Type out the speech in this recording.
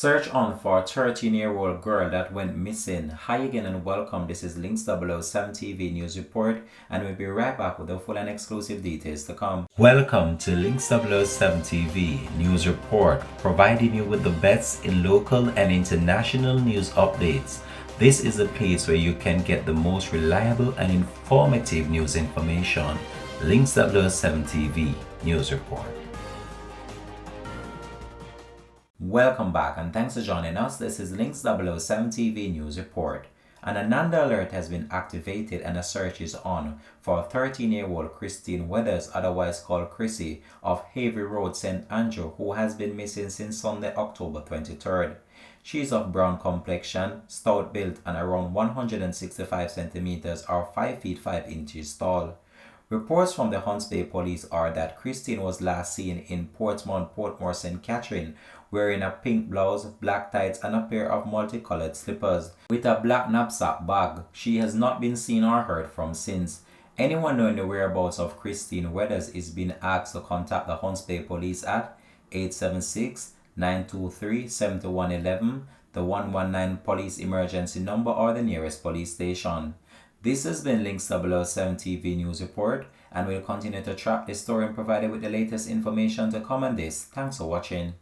Search on for a 13-year-old girl that went missing. Hi again and welcome. This is Links 007 TV News Report, and we'll be right back with the full and exclusive details to come. Welcome to Links 007 TV News Report, providing you with the best in local and international news updates. This is a place where you can get the most reliable and informative news information. Links 007 TV News Report. Welcome back and thanks for joining us. This is Links 007 TV News Report. An Ananda alert has been activated and a search is on for 13-year-old Christine Weathers, otherwise called Chrissy, of Havey Road, St. Andrew, who has been missing since Sunday, October 23rd. She is of brown complexion, stout built and around 165 centimeters or 5 feet 5 inches tall. Reports from the Hunts Bay Police are that Christine was last seen in Portsmouth, Portmore, St. Catherine, wearing a pink blouse, black tights and a pair of multicolored slippers. With a black knapsack bag, she has not been seen or heard from since. Anyone knowing the whereabouts of Christine Weathers is being asked to contact the Hunts Bay Police at 876-923-7111, the 119 police emergency number or the nearest police station. This has been Links 007 TV News Report, and we'll continue to track this story and provide you with the latest information to come on this. Thanks for watching.